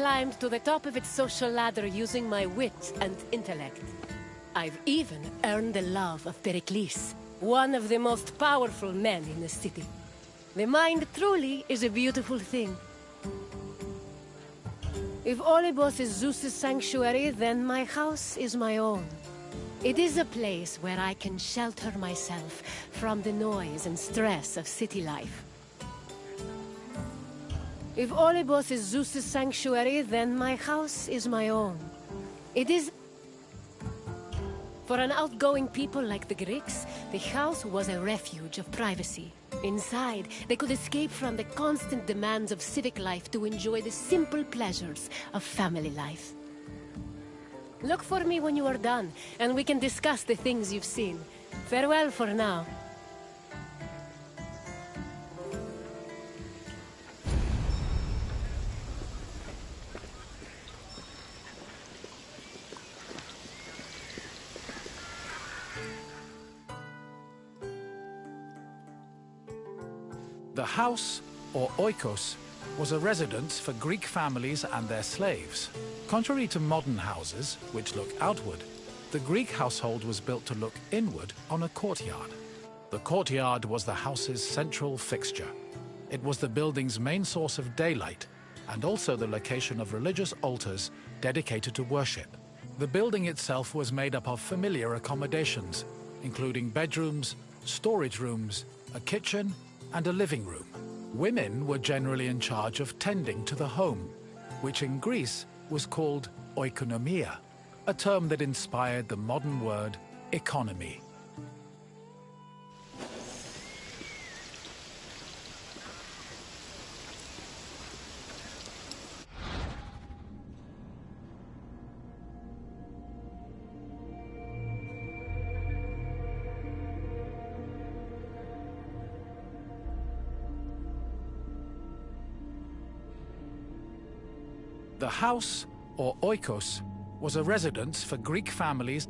climbed to the top of its social ladder using my wit and intellect. I've even earned the love of Pericles, one of the most powerful men in the city. The mind truly is a beautiful thing. If Olympus is Zeus's sanctuary, then my house is my own. It is a place where I can shelter myself from the noise and stress of city life. If Olympus is Zeus's sanctuary, then my house is my own. It is... For an outgoing people like the Greeks, the house was a refuge of privacy. Inside, they could escape from the constant demands of civic life to enjoy the simple pleasures of family life. Look for me when you are done, and we can discuss the things you've seen. Farewell for now. The house, or oikos, was a residence for Greek families and their slaves. Contrary to modern houses, which look outward, the Greek household was built to look inward on a courtyard. The courtyard was the house's central fixture. It was the building's main source of daylight, and also the location of religious altars dedicated to worship. The building itself was made up of familiar accommodations, including bedrooms, storage rooms, a kitchen, and a living room. Women were generally in charge of tending to the home, which in Greece was called oikonomia, a term that inspired the modern word economy. The house, or oikos, was a residence for Greek families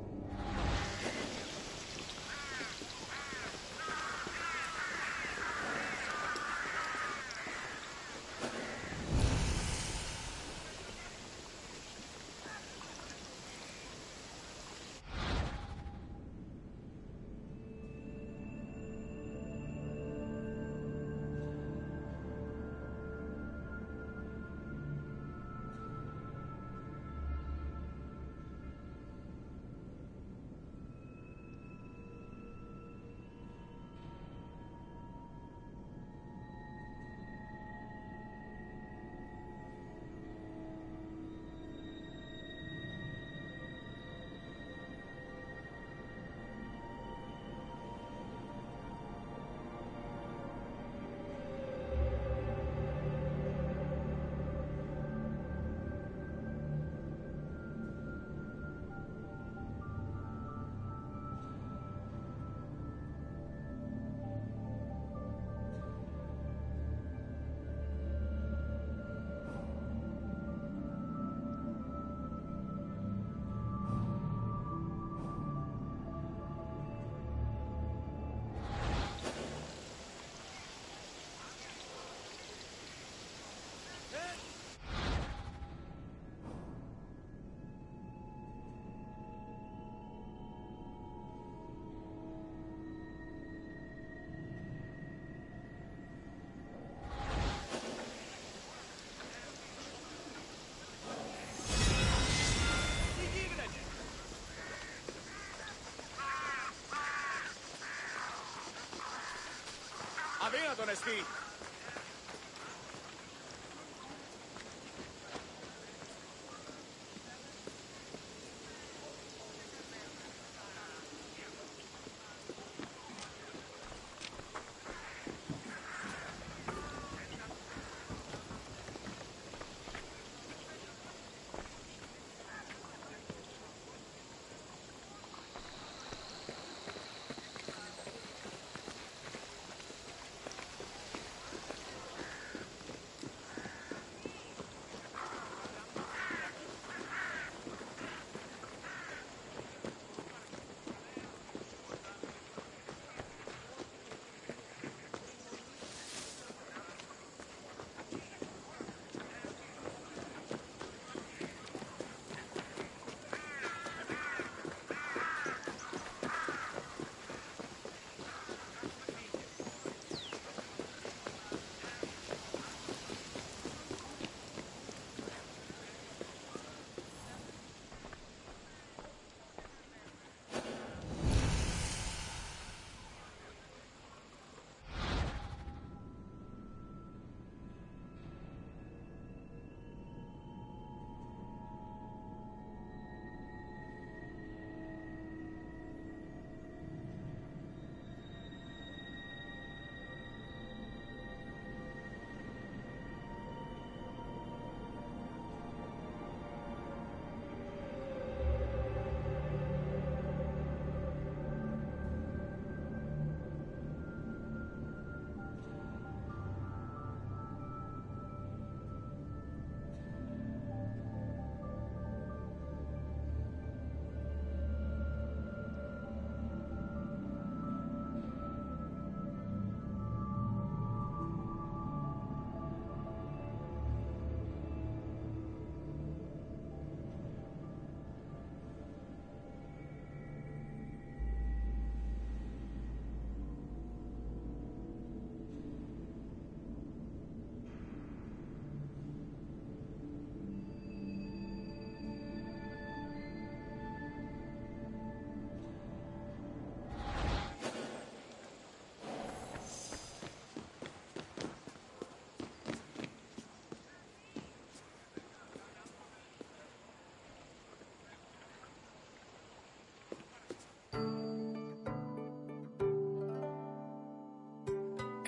αδύνατον εστί.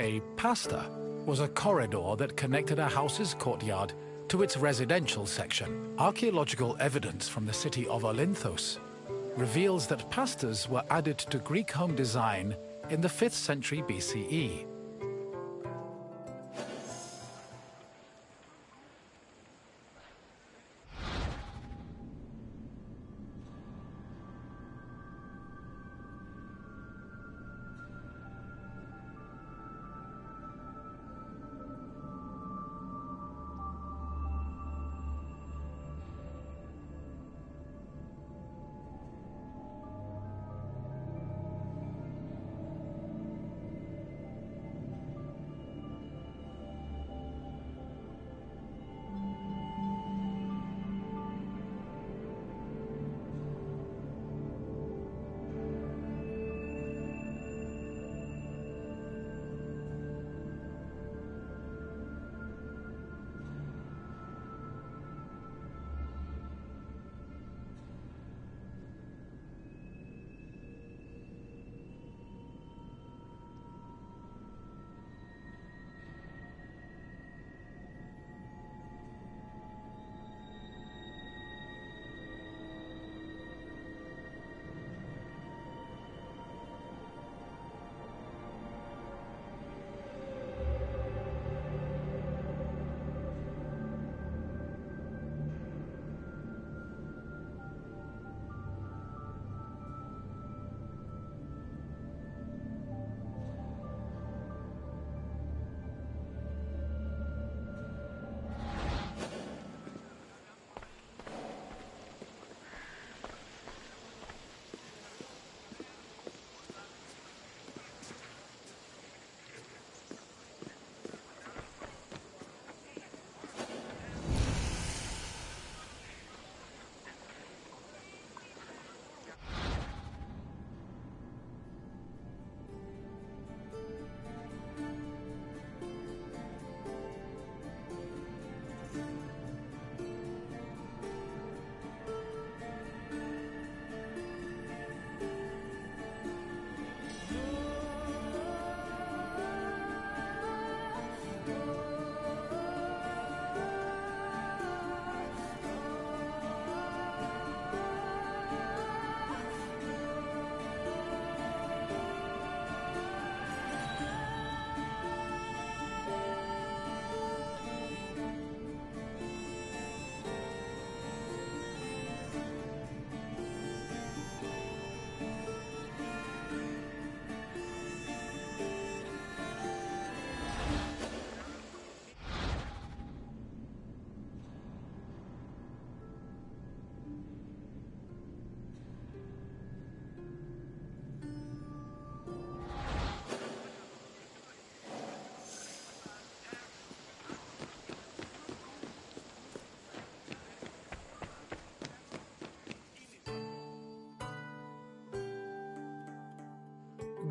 A pasta was a corridor that connected a house's courtyard to its residential section. Archaeological evidence from the city of Olynthos reveals that pastas were added to Greek home design in the 5th century BCE.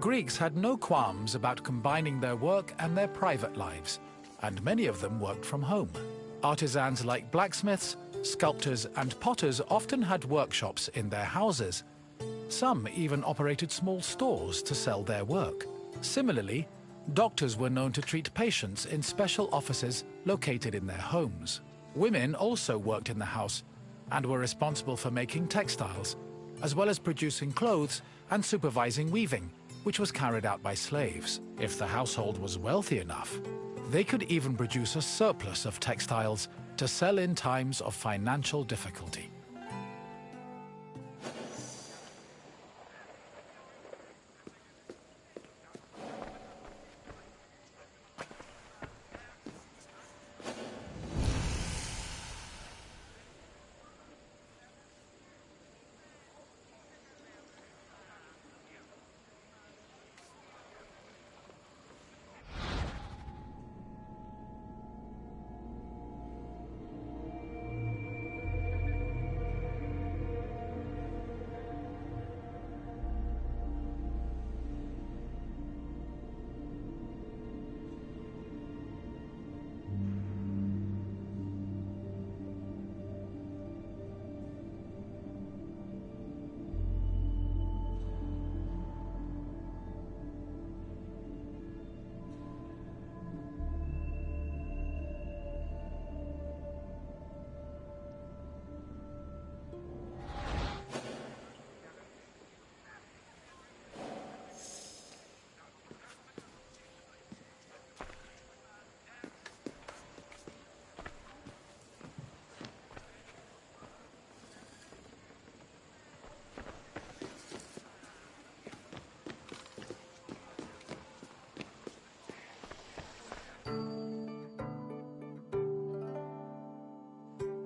Greeks had no qualms about combining their work and their private lives, and many of them worked from home. Artisans like blacksmiths, sculptors, and potters often had workshops in their houses. Some even operated small stores to sell their work. Similarly, doctors were known to treat patients in special offices located in their homes. Women also worked in the house and were responsible for making textiles, as well as producing clothes and supervising weaving, which was carried out by slaves. If the household was wealthy enough, they could even produce a surplus of textiles to sell in times of financial difficulty.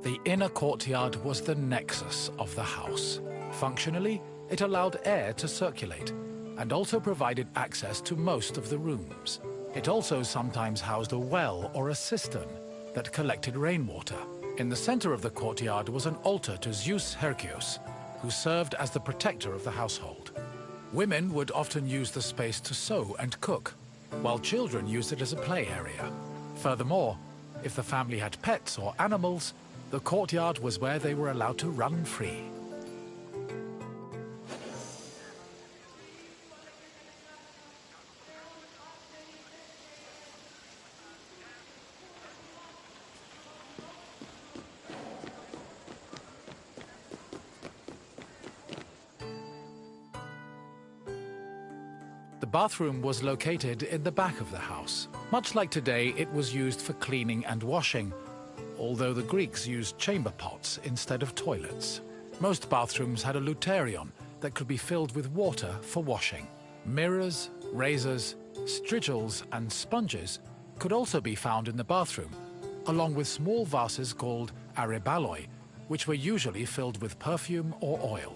The inner courtyard was the nexus of the house. Functionally, it allowed air to circulate and also provided access to most of the rooms. It also sometimes housed a well or a cistern that collected rainwater. In the center of the courtyard was an altar to Zeus Herkios, who served as the protector of the household. Women would often use the space to sew and cook, while children used it as a play area. Furthermore, if the family had pets or animals, the courtyard was where they were allowed to run free. The bathroom was located in the back of the house. Much like today, it was used for cleaning and washing, although the Greeks used chamber pots instead of toilets. Most bathrooms had a luterion that could be filled with water for washing. Mirrors, razors, strigils, and sponges could also be found in the bathroom, along with small vases called arebaloi, which were usually filled with perfume or oil.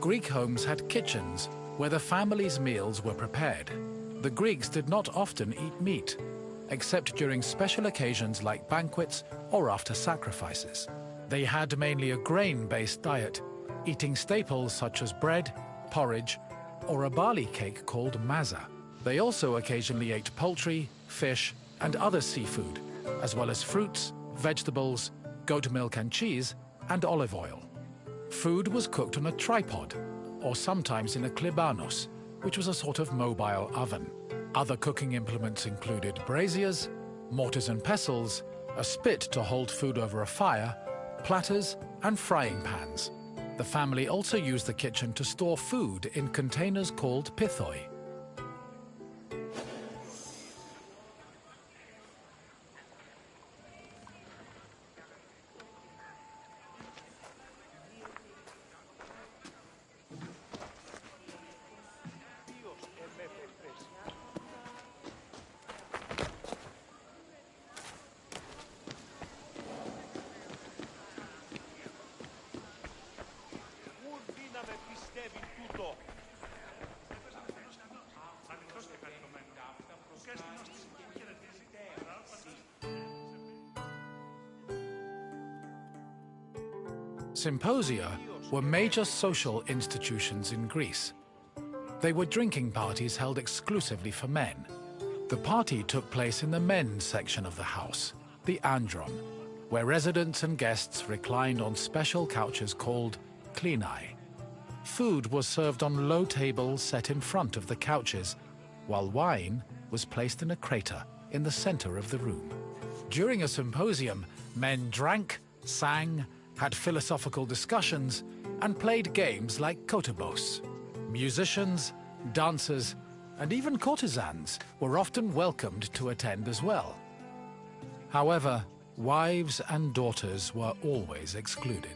Greek homes had kitchens where the family's meals were prepared. The Greeks did not often eat meat, except during special occasions like banquets or after sacrifices. They had mainly a grain-based diet, eating staples such as bread, porridge, or a barley cake called maza. They also occasionally ate poultry, fish, and other seafood, as well as fruits, vegetables, goat milk and cheese, and olive oil. Food was cooked on a tripod, or sometimes in a klibanos, which was a sort of mobile oven. Other cooking implements included braziers, mortars and pestles, a spit to hold food over a fire, platters, and frying pans. The family also used the kitchen to store food in containers called pithoi. Symposia were major social institutions in Greece. They were drinking parties held exclusively for men. The party took place in the men's section of the house, the andron, where residents and guests reclined on special couches called klinai. Food was served on low tables set in front of the couches, while wine was placed in a crater in the center of the room. During a symposium, men drank, sang, had philosophical discussions, and played games like kotobos. Musicians, dancers, and even courtesans were often welcomed to attend as well. However, wives and daughters were always excluded.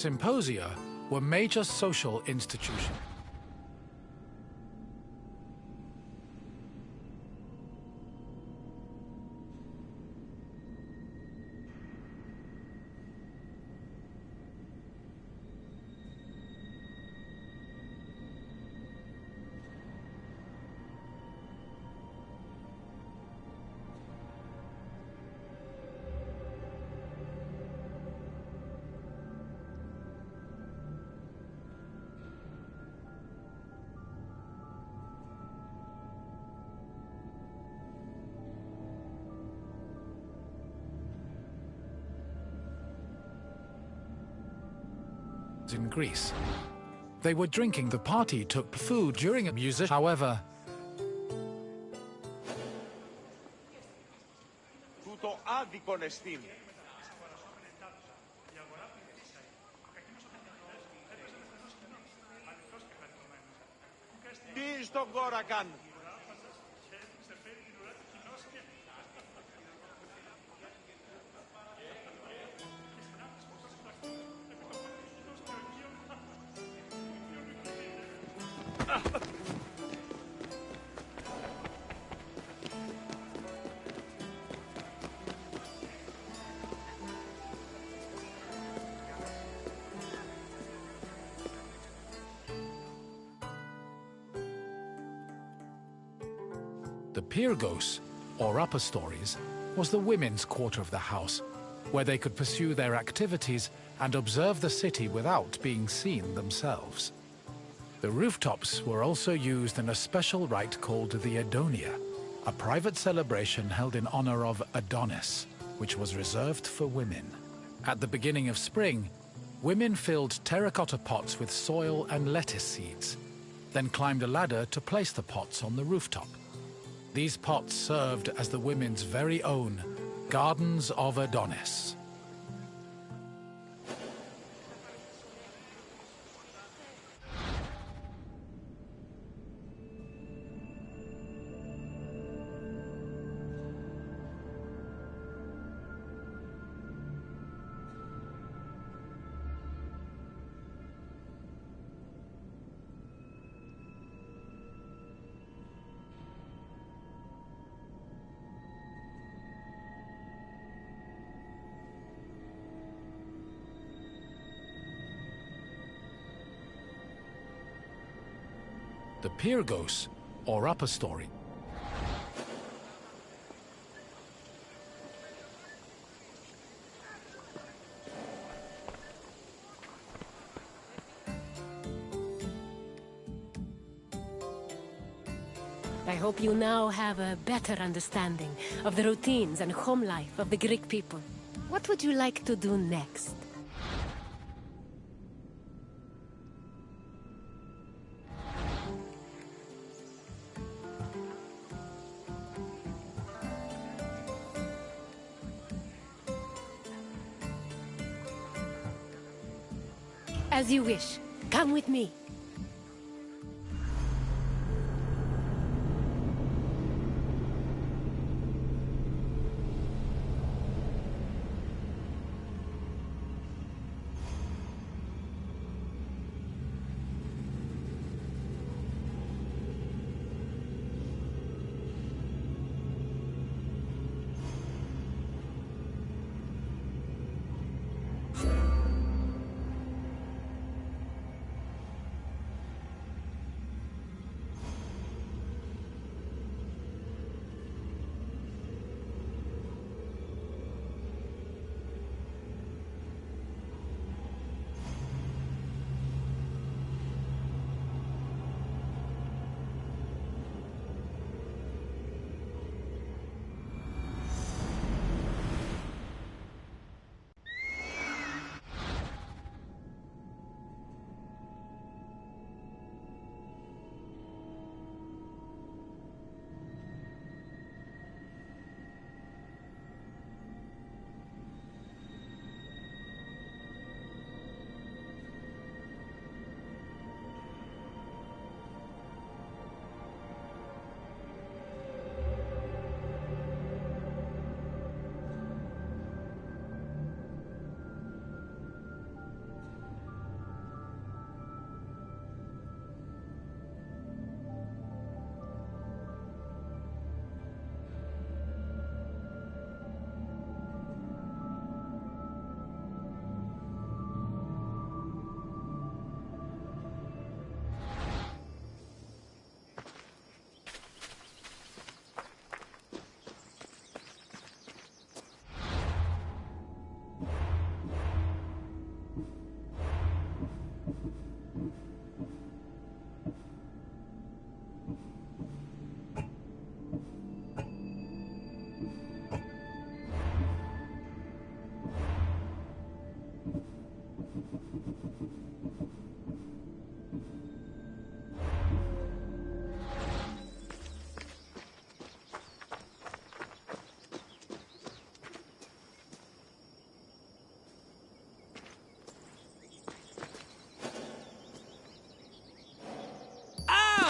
Symposia were major social institutions. In Greece. They were drinking. The party took food during a music. However, Τούτο άδικον εστίν. Τι στον κόρακαν. the Pyrgos, or upper stories, was the women's quarter of the house, where they could pursue their activities and observe the city without being seen themselves. The rooftops were also used in a special rite called the Adonia, a private celebration held in honor of Adonis, which was reserved for women. At the beginning of spring, women filled terracotta pots with soil and lettuce seeds, then climbed a ladder to place the pots on the rooftop. These pots served as the women's very own Gardens of Adonis. The Pyrgos, or upper story. I hope you now have a better understanding of the routines and home life of the Greek people. What would you like to do next? As you wish. Come with me.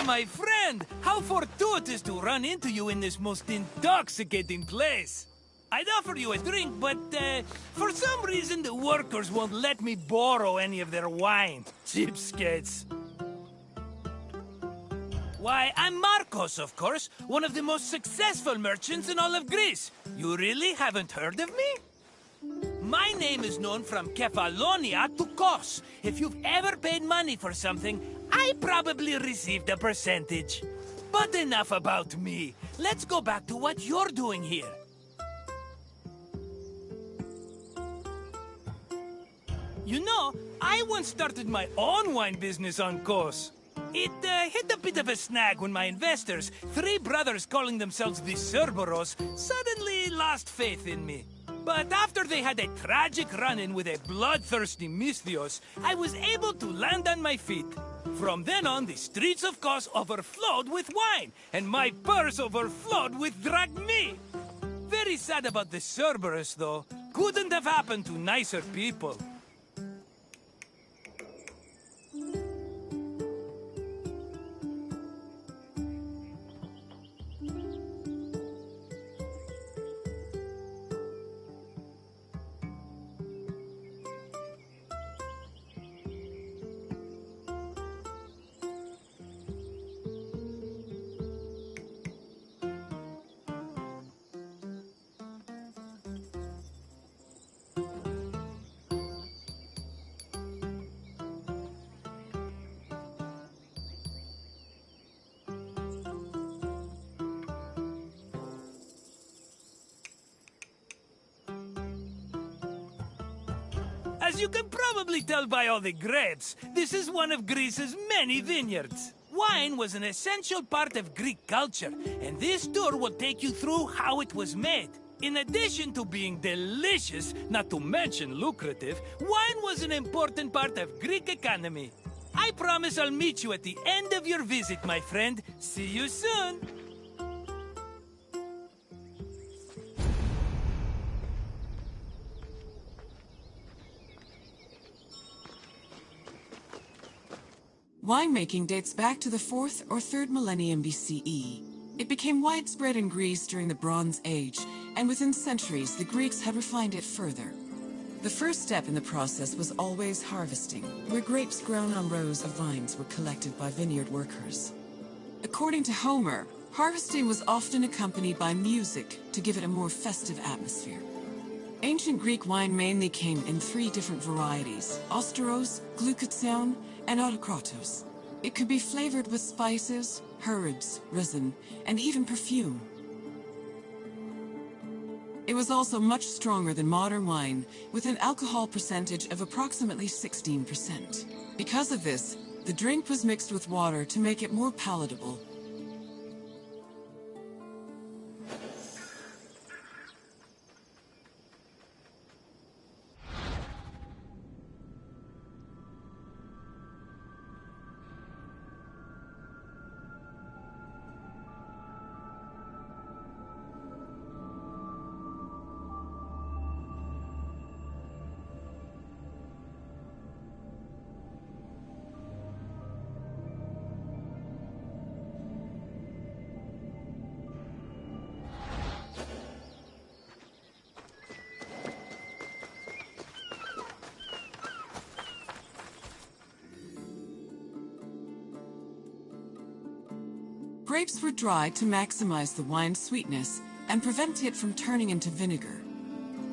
my friend! How fortuitous to run into you in this most intoxicating place! I'd offer you a drink, but for some reason the workers won't let me borrow any of their wine. Cheapskates. Why, I'm Marcos, of course, one of the most successful merchants in all of Greece. You really haven't heard of me? My name is known from Kefalonia to Kos. If you've ever paid money for something, I probably received a percentage. But enough about me. Let's go back to what you're doing here. You know, I once started my own wine business on Kos. It hit a bit of a snag when my investors, three brothers calling themselves the Cerberos, suddenly lost faith in me. But after they had a tragic run-in with a bloodthirsty Misthios, I was able to land on my feet. From then on, the streets of Kos overflowed with wine, and my purse overflowed with drachmi. Very sad about the Cerberus, though. Couldn't have happened to nicer people. As you can probably tell by all the grapes, this is one of Greece's many vineyards. Wine was an essential part of Greek culture, and this tour will take you through how it was made. In addition to being delicious, not to mention lucrative, wine was an important part of Greek economy. I promise I'll meet you at the end of your visit, my friend. See you soon! Winemaking dates back to the 4th or 3rd millennium BCE. It became widespread in Greece during the Bronze Age, and within centuries the Greeks had refined it further. The first step in the process was always harvesting, where grapes grown on rows of vines were collected by vineyard workers. According to Homer, harvesting was often accompanied by music to give it a more festive atmosphere. Ancient Greek wine mainly came in 3 different varieties: Osteros, Glucathion, and Autokratos. It could be flavored with spices, herbs, resin, and even perfume. It was also much stronger than modern wine, with an alcohol percentage of approximately 16%. Because of this, the drink was mixed with water to make it more palatable. Grapes were dried to maximize the wine's sweetness and prevent it from turning into vinegar.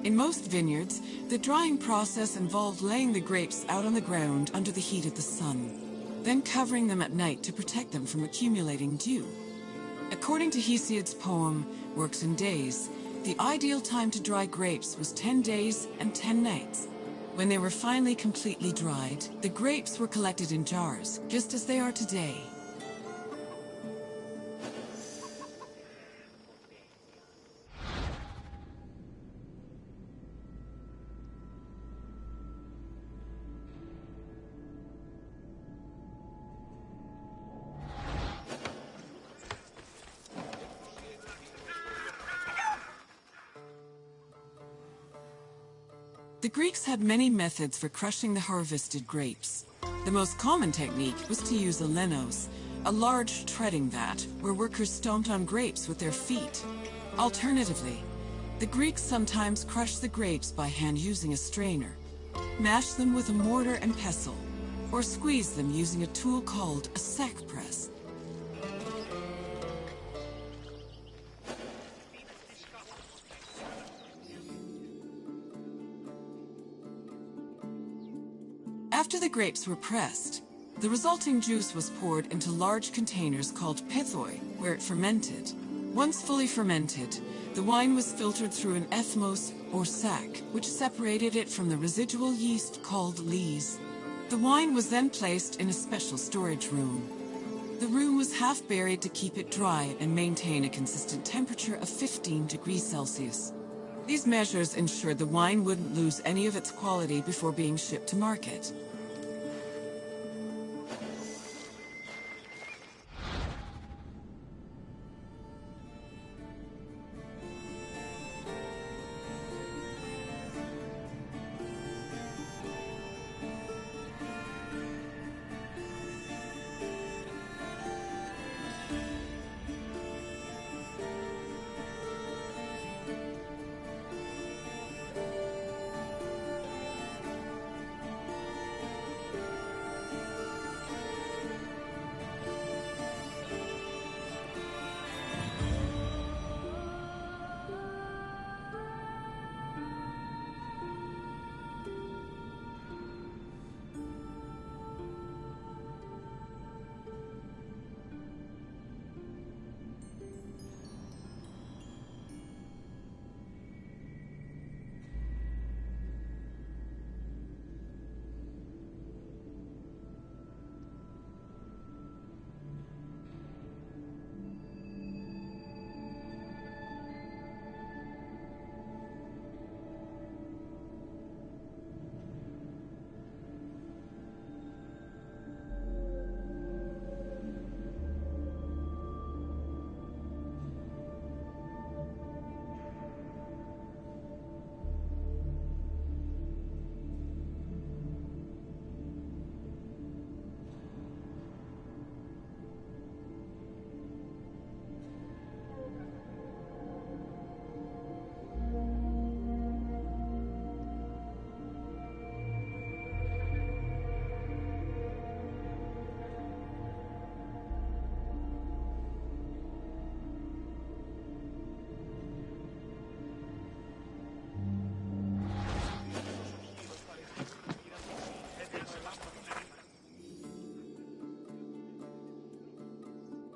In most vineyards, the drying process involved laying the grapes out on the ground under the heat of the sun, then covering them at night to protect them from accumulating dew. According to Hesiod's poem, Works and Days, the ideal time to dry grapes was 10 days and 10 nights. When they were finally completely dried, the grapes were collected in jars, just as they are today. The Greeks had many methods for crushing the harvested grapes. The most common technique was to use a lenos, a large treading vat where workers stomped on grapes with their feet. Alternatively, the Greeks sometimes crushed the grapes by hand using a strainer, mashed them with a mortar and pestle, or squeezed them using a tool called a sack press. After the grapes were pressed, the resulting juice was poured into large containers called pithoi, where it fermented. Once fully fermented, the wine was filtered through an ethmos, or sack, which separated it from the residual yeast called lees. The wine was then placed in a special storage room. The room was half buried to keep it dry and maintain a consistent temperature of 15 degrees Celsius. These measures ensured the wine wouldn't lose any of its quality before being shipped to market.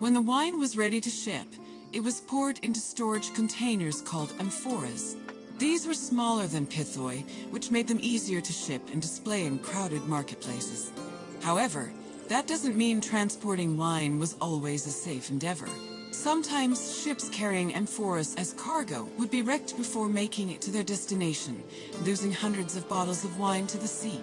When the wine was ready to ship, it was poured into storage containers called amphoras. These were smaller than pithoi, which made them easier to ship and display in crowded marketplaces. However, that doesn't mean transporting wine was always a safe endeavor. Sometimes ships carrying amphoras as cargo would be wrecked before making it to their destination, losing hundreds of bottles of wine to the sea.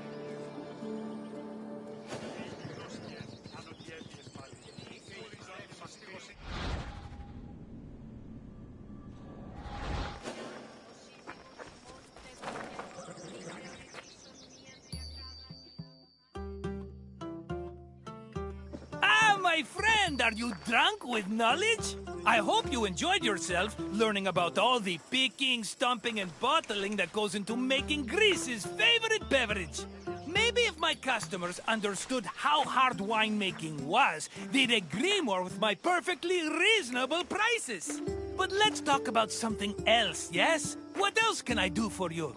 My friend, are you drunk with knowledge? I hope you enjoyed yourself learning about all the picking, stumping, and bottling that goes into making Greece's favorite beverage. Maybe if my customers understood how hard winemaking was, they'd agree more with my perfectly reasonable prices. But let's talk about something else, yes? What else can I do for you?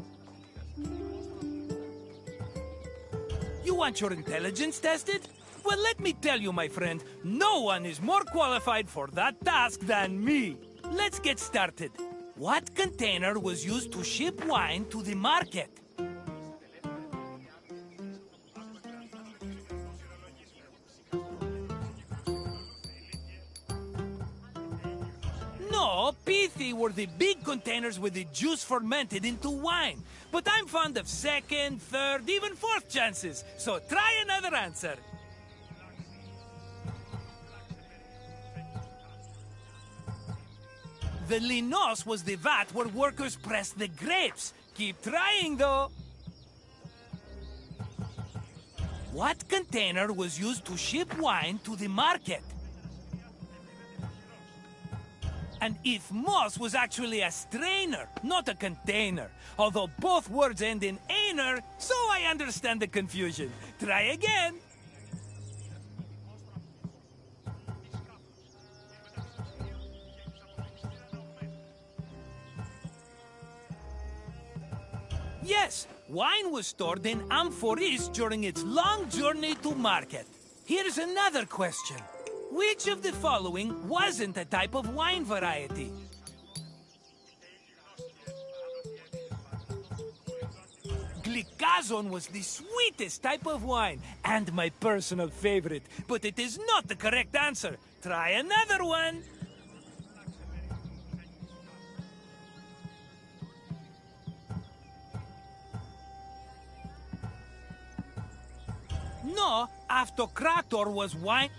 You want your intelligence tested? Well, let me tell you, my friend, no one is more qualified for that task than me. Let's get started. What container was used to ship wine to the market? No, pithi were the big containers with the juice fermented into wine. But I'm fond of second, third, even fourth chances. So try another answer. The linos was the vat where workers pressed the grapes. Keep trying, though. What container was used to ship wine to the market? And ithmos was actually a strainer, not a container. Although both words end in einer, so I understand the confusion. Try again. Yes, wine was stored in amphoras during its long journey to market. Here's another question. Which of the following wasn't a type of wine variety? Glycazon was the sweetest type of wine, and my personal favorite, but it is not the correct answer. Try another one. No, Aftokrator was wine.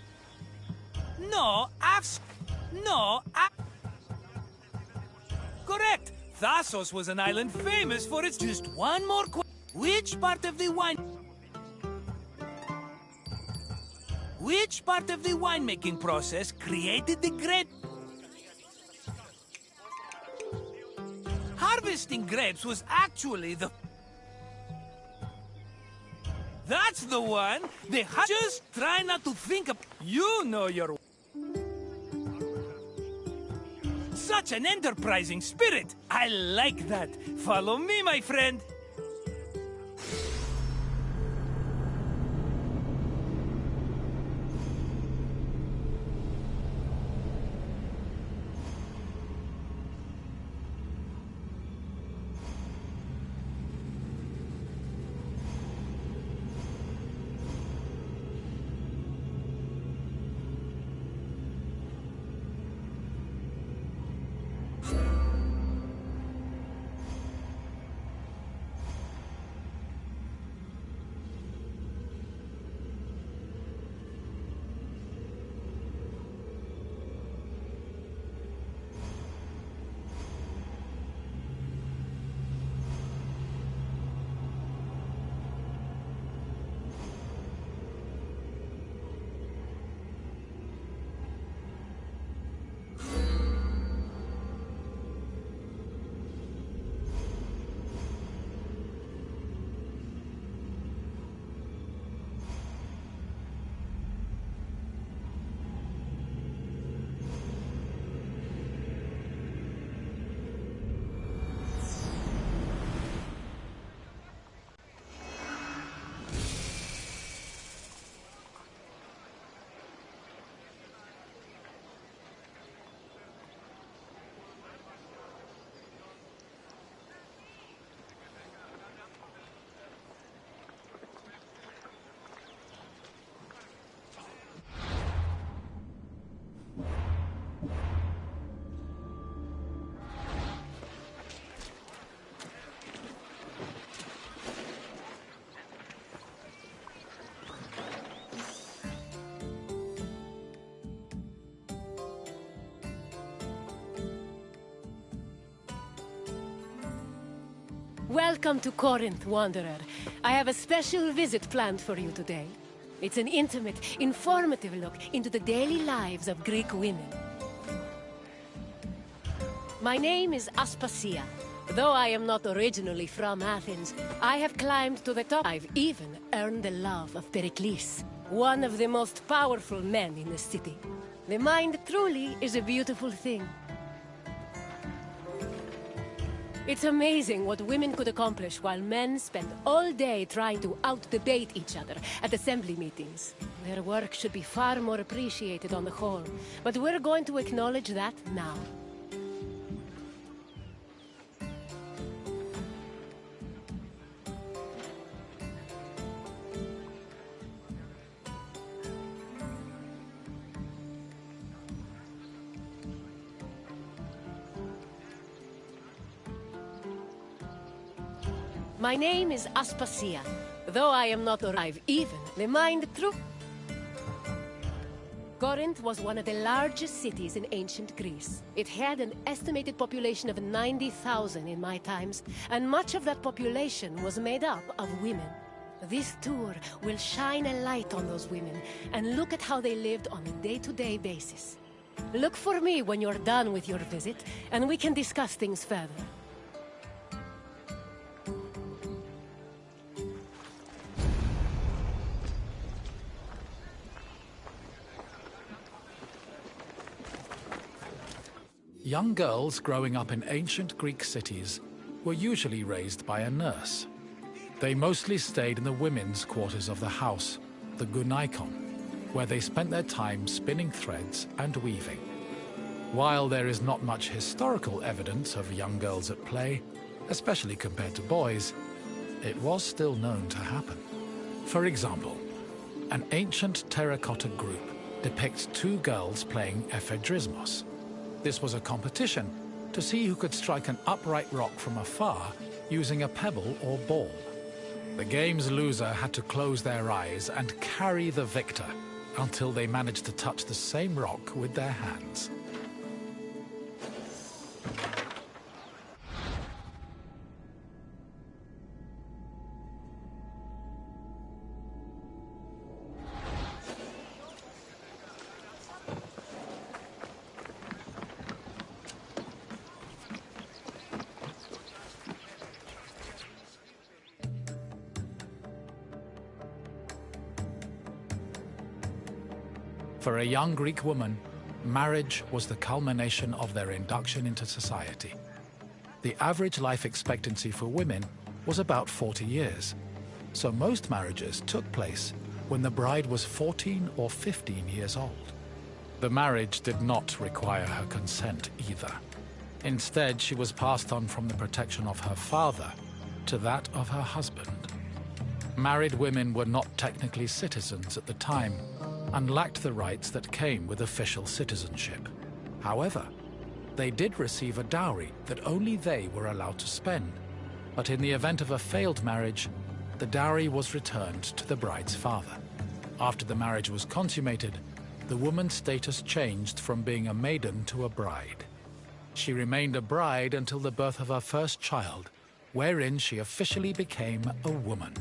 Correct. Thasos was an island famous for its. Just one more question. Which part of the winemaking process created the grape? Harvesting grapes was actually the. That's the one. Just try not to think of. You know your. Such an enterprising spirit. I like that. Follow me, my friend. Welcome to Corinth, Wanderer. I have a special visit planned for you today. It's an intimate, informative look into the daily lives of Greek women. My name is Aspasia. Though I am not originally from Athens, I have climbed to the top. I've even earned the love of Pericles, one of the most powerful men in the city. The mind truly is a beautiful thing. It's amazing what women could accomplish while men spend all day trying to out-debate each other at assembly meetings. Their work should be far more appreciated on the whole, but we're going to acknowledge that now. My name is Aspasia. Though I am not arrived even, the mind through. Corinth was one of the largest cities in ancient Greece. It had an estimated population of 90,000 in my times, and much of that population was made up of women. This tour will shine a light on those women and look at how they lived on a day-to-day basis. Look for me when you're done with your visit, and we can discuss things further. Young girls growing up in ancient Greek cities were usually raised by a nurse. They mostly stayed in the women's quarters of the house, the gunaikon, where they spent their time spinning threads and weaving. While there is not much historical evidence of young girls at play, especially compared to boys, it was still known to happen. For example, an ancient terracotta group depicts two girls playing ephedrismos. This was a competition to see who could strike an upright rock from afar using a pebble or ball. The game's loser had to close their eyes and carry the victor until they managed to touch the same rock with their hands. For a young Greek woman, marriage was the culmination of their induction into society. The average life expectancy for women was about 40 years, so most marriages took place when the bride was 14 or 15 years old. The marriage did not require her consent either. Instead, she was passed on from the protection of her father to that of her husband. Married women were not technically citizens at the time and lacked the rights that came with official citizenship. However, they did receive a dowry that only they were allowed to spend, but in the event of a failed marriage, the dowry was returned to the bride's father. After the marriage was consummated, the woman's status changed from being a maiden to a bride. She remained a bride until the birth of her first child, wherein she officially became a woman.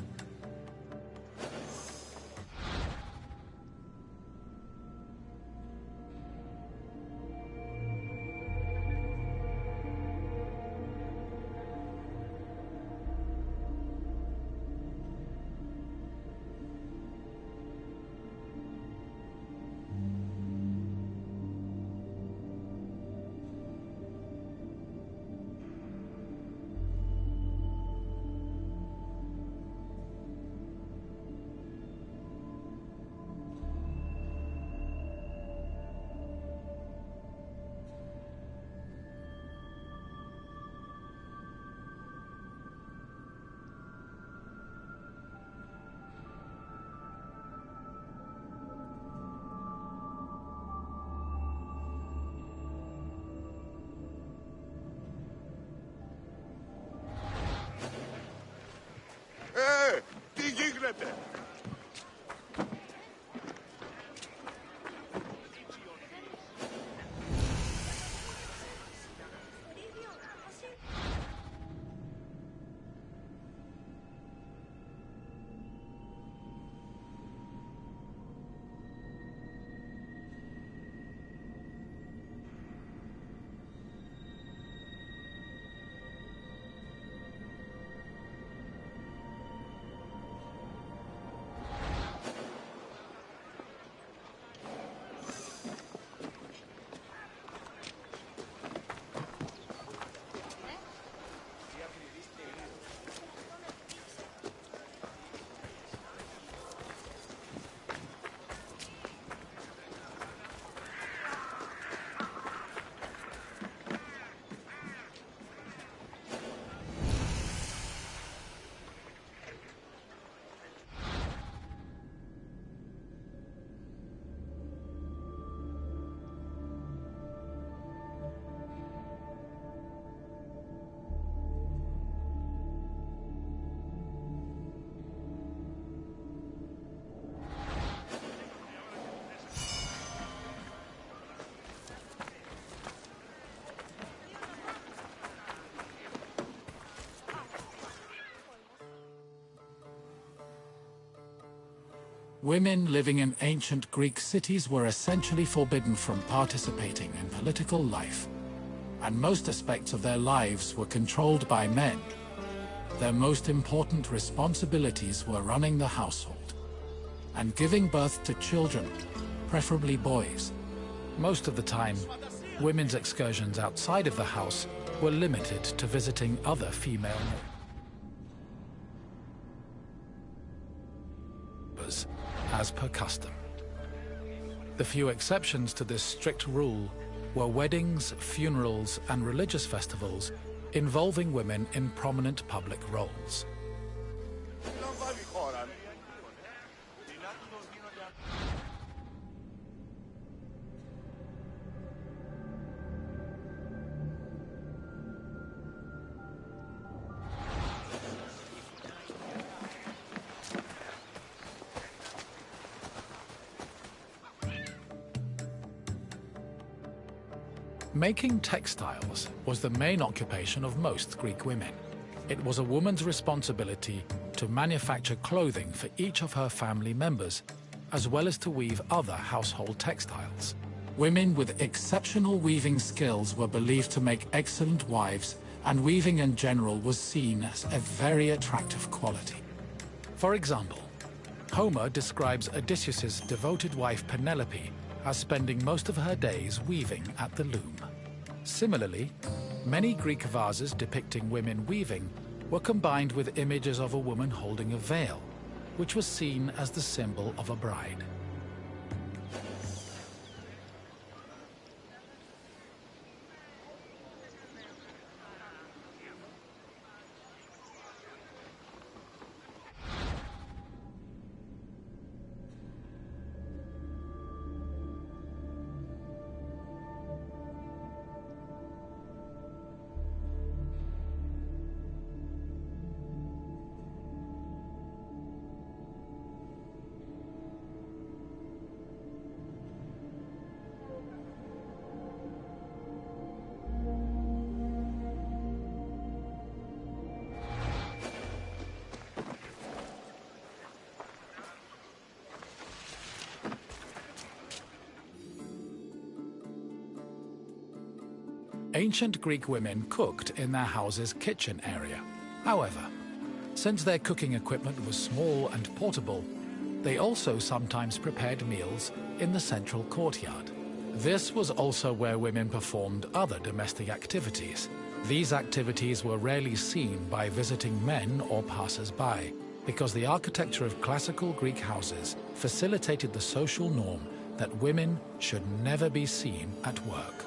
Women living in ancient Greek cities were essentially forbidden from participating in political life, and most aspects of their lives were controlled by men. Their most important responsibilities were running the household and giving birth to children, preferably boys. Most of the time, women's excursions outside of the house were limited to visiting other female members, as per custom. The few exceptions to this strict rule were weddings, funerals, and religious festivals involving women in prominent public roles. Making textiles was the main occupation of most Greek women. It was a woman's responsibility to manufacture clothing for each of her family members, as well as to weave other household textiles. Women with exceptional weaving skills were believed to make excellent wives, and weaving in general was seen as a very attractive quality. For example, Homer describes Odysseus's devoted wife Penelope as spending most of her days weaving at the loom. Similarly, many Greek vases depicting women weaving were combined with images of a woman holding a veil, which was seen as the symbol of a bride. Ancient Greek women cooked in their house's kitchen area. However, since their cooking equipment was small and portable, they also sometimes prepared meals in the central courtyard. This was also where women performed other domestic activities. These activities were rarely seen by visiting men or passers-by, because the architecture of classical Greek houses facilitated the social norm that women should never be seen at work.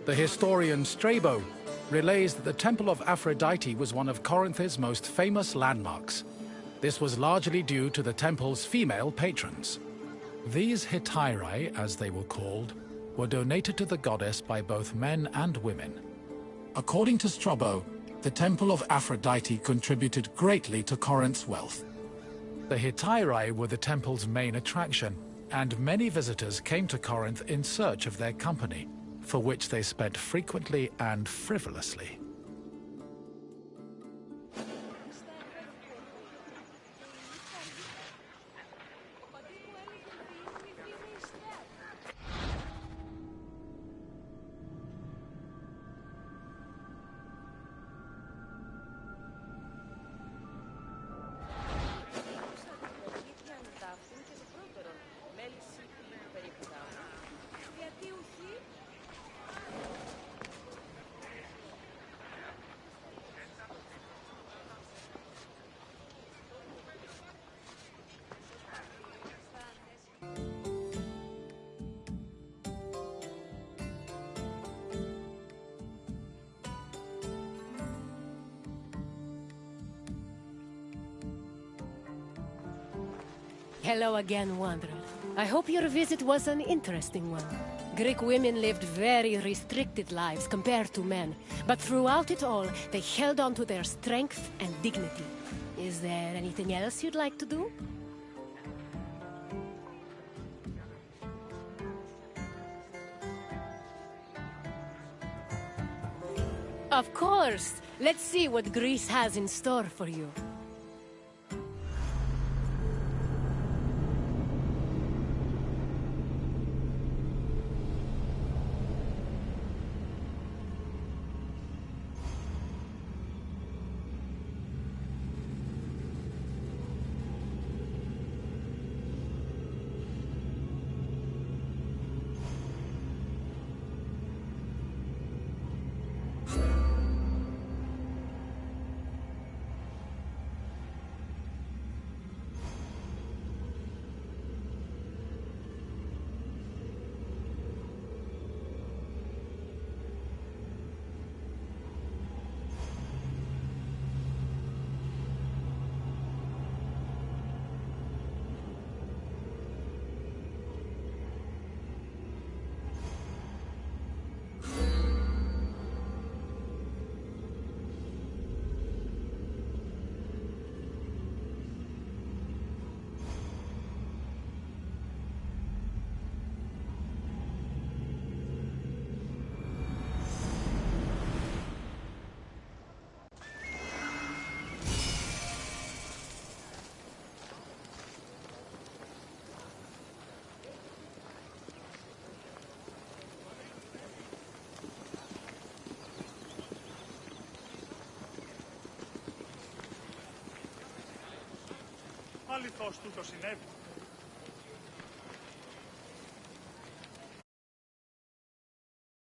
The historian Strabo relays that the Temple of Aphrodite was one of Corinth's most famous landmarks. This was largely due to the temple's female patrons. These hetairai, as they were called, were donated to the goddess by both men and women. According to Strabo, the Temple of Aphrodite contributed greatly to Corinth's wealth. The hetairai were the temple's main attraction, and many visitors came to Corinth in search of their company, for which they spent frequently and frivolously. Hello again, Wanderer. I hope your visit was an interesting one. Greek women lived very restricted lives compared to men, but throughout it all, they held on to their strength and dignity. Is there anything else you'd like to do? Of course! Let's see what Greece has in store for you. Αληθώς τούτο συνέβη.